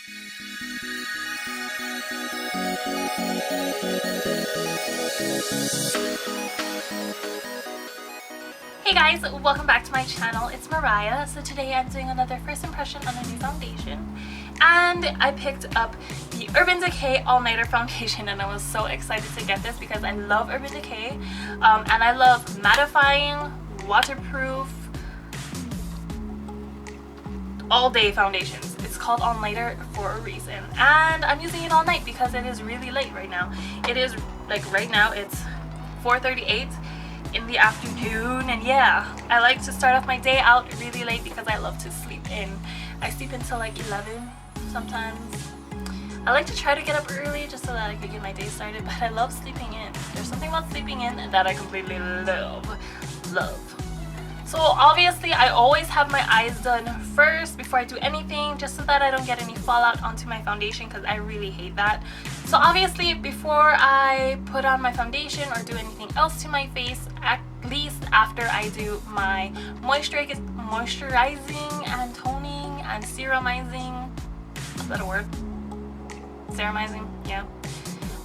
Hey guys, welcome back to my channel. It's Mariah. So today I'm doing another first impression on a new foundation, and I picked up the Urban Decay All Nighter foundation, and I was so excited to get this because I love Urban Decay, and I love mattifying, waterproof, all day foundations. It's called All Nighter for a reason, and I'm using it all night because it is really late right now. It is like right now it's 4:38 in the afternoon, and yeah, I like to start off my day out really late because I love to sleep in. I sleep until like 11 sometimes. I like to try to get up early just so that I can get my day started, but I love sleeping in. There's something about sleeping in that I completely love. So obviously I always have my eyes done first before I do anything, just so that I don't get any fallout onto my foundation, because I really hate that. So obviously before I put on my foundation or do anything else to my face, at least after I do my moisturizing and toning and serumizing, is that a word? Serumizing, yeah.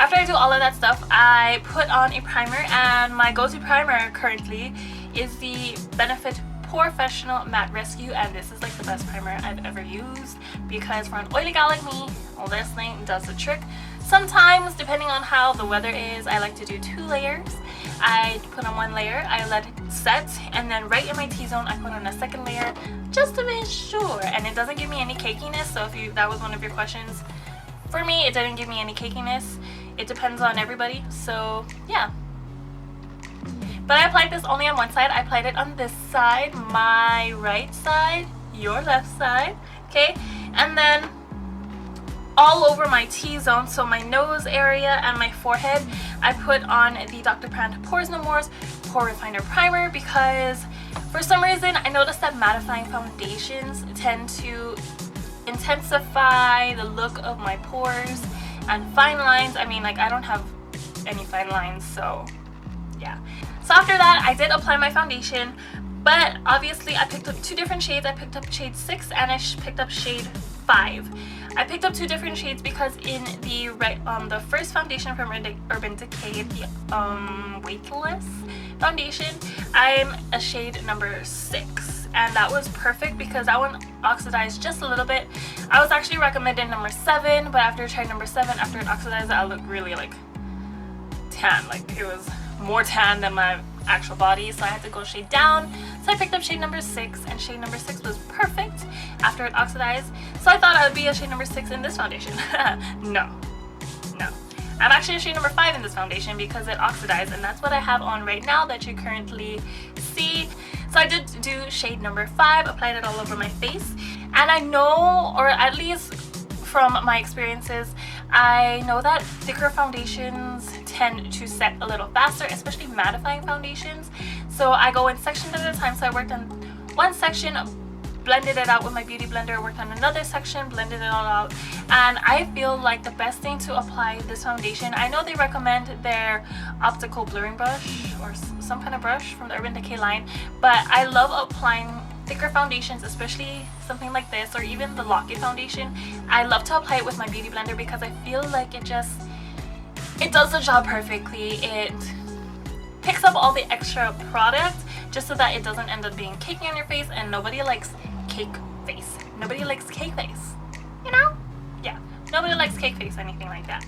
After I do all of that stuff, I put on a primer, and my go-to primer currently is the Benefit Porefessional Matte Rescue, and this is like the best primer I've ever used, because for an oily gal like me, well, this thing does the trick. Sometimes, depending on how the weather is, I like to do 2 layers. I put on 1 layer, I let it set, and then right in my T-zone I put on a 2nd layer just to make sure, and it doesn't give me any cakiness. So if that was one of your questions, for me it didn't give me any cakiness. It depends on everybody, so yeah. But I applied this only on one side. I applied it on this side, my right side, your left side, okay? And then all over my T-zone, so my nose area and my forehead, I put on the Dr. Brandt Pores No More's Pore Refiner Primer, because for some reason I noticed that mattifying foundations tend to intensify the look of my pores and fine lines. I mean, like, I don't have any fine lines, so yeah. So after that, I did apply my foundation, but obviously I picked up 2 different shades. I picked up shade 6 and I picked up shade 5. I picked up 2 different shades because in the first foundation from Urban Decay, the Weightless foundation, I'm a shade number 6, and that was perfect because that one oxidized just a little bit. I was actually recommended number 7, but after I tried number 7, after it oxidized, I looked really like tan, like it was more tan than my actual body, so I had to go shade down. So I picked up shade number 6, and shade number 6 was perfect after it oxidized. So I thought I would be a shade number 6 in this foundation. No. I'm actually a shade number 5 in this foundation because it oxidized, and that's what I have on right now that you currently see. So I did do shade number 5, applied it all over my face, and I know, or at least from my experiences, I know that thicker foundations tend to set a little faster, especially mattifying foundations. So I go in sections at a time. So I worked on one section, blended it out with my beauty blender, worked on another section, blended it all out, and I feel like the best thing to apply this foundation, I know they recommend their optical blurring brush or some kind of brush from the Urban Decay line, but I love applying thicker foundations, especially something like this, or even the Lock-It foundation. I love to apply it with my beauty blender because I feel like it does the job perfectly. It picks up all the extra product just so that it doesn't end up being cakey on your face, and nobody likes cake face. Nobody likes cake face, you know? Yeah, nobody likes cake face, anything like that.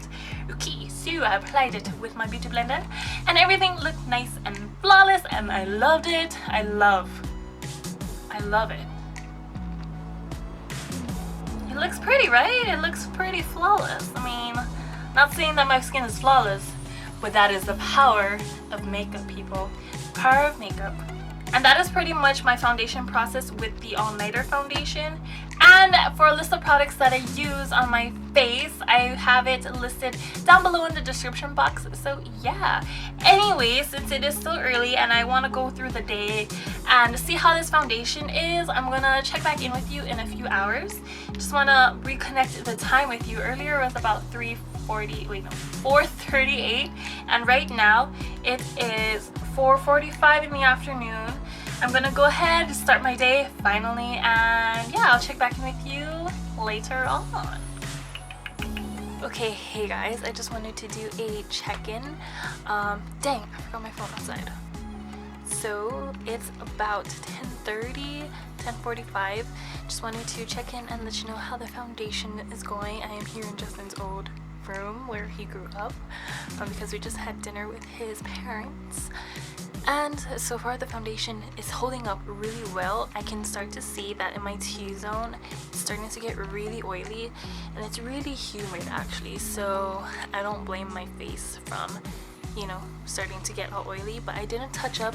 Okay, so I applied it with my beauty blender and everything looked nice and flawless, and I loved it. I love it. It looks pretty, right? It looks pretty flawless. I mean, not saying that my skin is flawless, but that is the power of makeup, people. Power of makeup. And that is pretty much my foundation process with the All Nighter foundation. And for a list of products that I use on my face, I have it listed down below in the description box. So yeah. Anyway, since it is still early and I want to go through the day and see how this foundation is, I'm gonna check back in with you in a few hours. Just want to reconnect the time with you. Earlier was about 4:38, and right now it is 4:45 in the afternoon. I'm gonna go ahead, start my day finally, and yeah, I'll check back in with you later on. Okay, hey guys, I just wanted to do a check-in. Dang, I forgot my phone outside. So it's about 10:30, 10:45. Just wanted to check in and let you know how the foundation is going. I am here in Justin's old room where he grew up because we just had dinner with his parents. And so far the foundation is holding up really well. I can start to see that in my T-zone it's starting to get really oily, and it's really humid actually, so I don't blame my face from, you know, starting to get all oily. But I didn't touch up,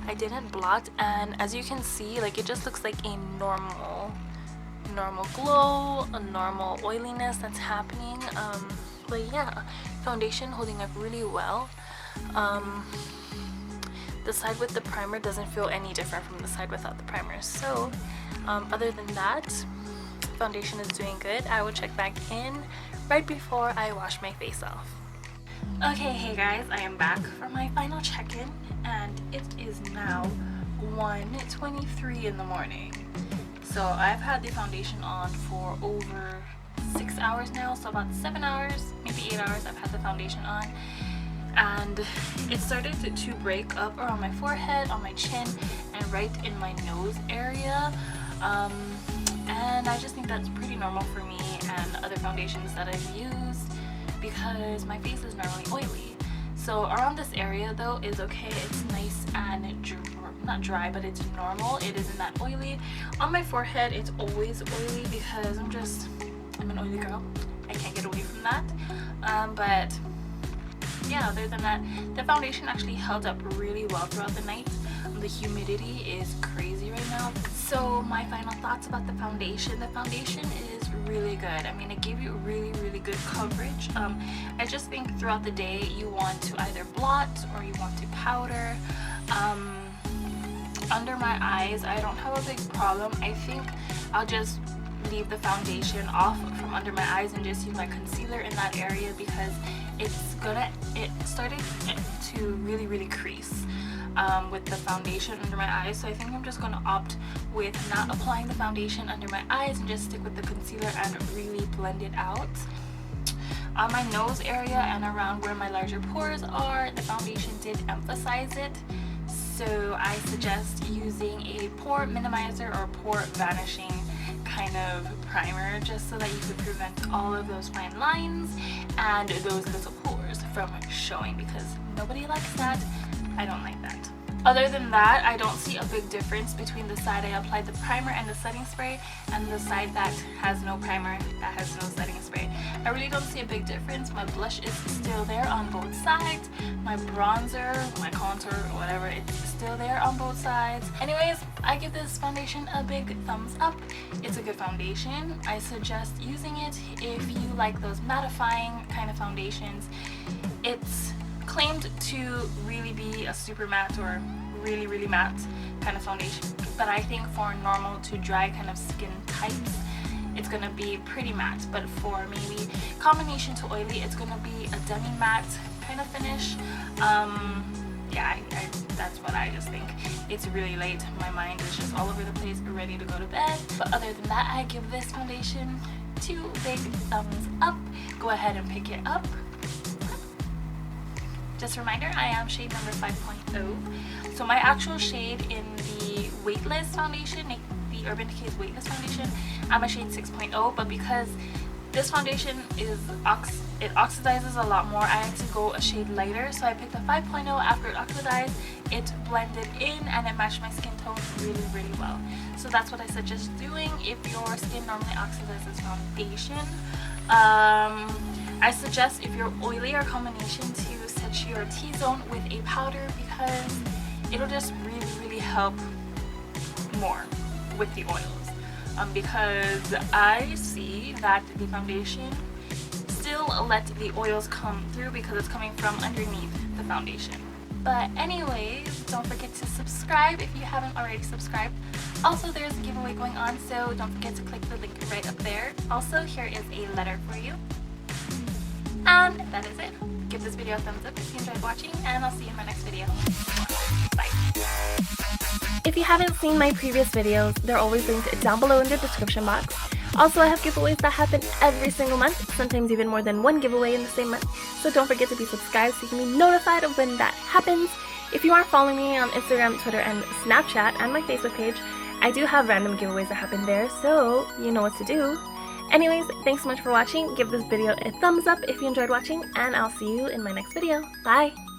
I didn't blot, and as you can see, like, it just looks like a normal glow, a normal oiliness that's happening. But yeah, foundation holding up really well. The side with the primer doesn't feel any different from the side without the primer. So other than that, foundation is doing good. I will check back in right before I wash my face off. Okay, hey guys, I am back for my final check-in, and it is now 1:23 in the morning. So I've had the foundation on for over 6 hours now, so about 7 hours, maybe 8 hours I've had the foundation on. And it started to break up around my forehead, on my chin, and right in my nose area. And I just think that's pretty normal for me and other foundations that I've used because my face is normally oily. So around this area though is okay. It's nice and not dry, but it's normal. It isn't that oily. On my forehead it's always oily because I'm an oily girl. I can't get away from that. But yeah, other than that, the foundation actually held up really well throughout the night. The humidity is crazy right now. So my final thoughts about the foundation. The foundation is really good. I mean, it gave you really good coverage. I just think throughout the day you want to either blot or you want to powder. Under my eyes, I don't have a big problem. I think I'll just leave the foundation off from under my eyes and just use my concealer in that area because it started to really crease with the foundation under my eyes. So I think I'm just going to opt with not applying the foundation under my eyes and just stick with the concealer and really blend it out. On my nose area and around where my larger pores are, the foundation did emphasize it. So I suggest using a pore minimizer or pore vanishing kind of primer just so that you could prevent all of those fine lines and those little pores from showing, because nobody likes that. I don't like that. Other than that, I don't see a big difference between the side I applied the primer and the setting spray and the side that has no primer, that has no setting spray. I really don't see a big difference. My blush is still there on both sides. My bronzer, my contour, whatever, it's still there on both sides. Anyways, I give this foundation a big thumbs up. It's a good foundation. I suggest using it if you like those mattifying kind of foundations. It's claimed to really be a super matte or really matte kind of foundation, but I think for normal to dry kind of skin types it's gonna be pretty matte. But for maybe combination to oily, it's gonna be a demi-matte kind of finish. Yeah, that's what I just think. It's really late. My mind is just all over the place, ready to go to bed. But other than that, I give this foundation 2 big thumbs up. Go ahead and pick it up. Just a reminder, I am shade number 5.0. So my actual shade in the Weightless foundation, the Urban Decay's Weightless foundation, I'm a shade 6.0, but because this foundation it oxidizes a lot more, I had to go a shade lighter, so I picked a 5.0. After it oxidized, it blended in and it matched my skin tone really well. So that's what I suggest doing if your skin normally oxidizes foundation. I suggest if you're oily or combination to set your T-zone with a powder because it'll just really help more with the oils. Because I see that the foundation still let the oils come through because it's coming from underneath the foundation. But anyways, don't forget to subscribe if you haven't already subscribed. Also, there's a giveaway going on, so don't forget to click the link right up there. Also, here is a letter for you. And that is it. Give this video a thumbs up if you enjoyed watching, and I'll see you in my next video. Bye. If you haven't seen my previous videos, they're always linked down below in the description box. Also, I have giveaways that happen every single month, sometimes even more than one giveaway in the same month, so don't forget to be subscribed so you can be notified of when that happens. If you aren't following me on Instagram, Twitter, and Snapchat, and my Facebook page, I do have random giveaways that happen there, so you know what to do. Anyways, thanks so much for watching. Give this video a thumbs up if you enjoyed watching, and I'll see you in my next video. Bye!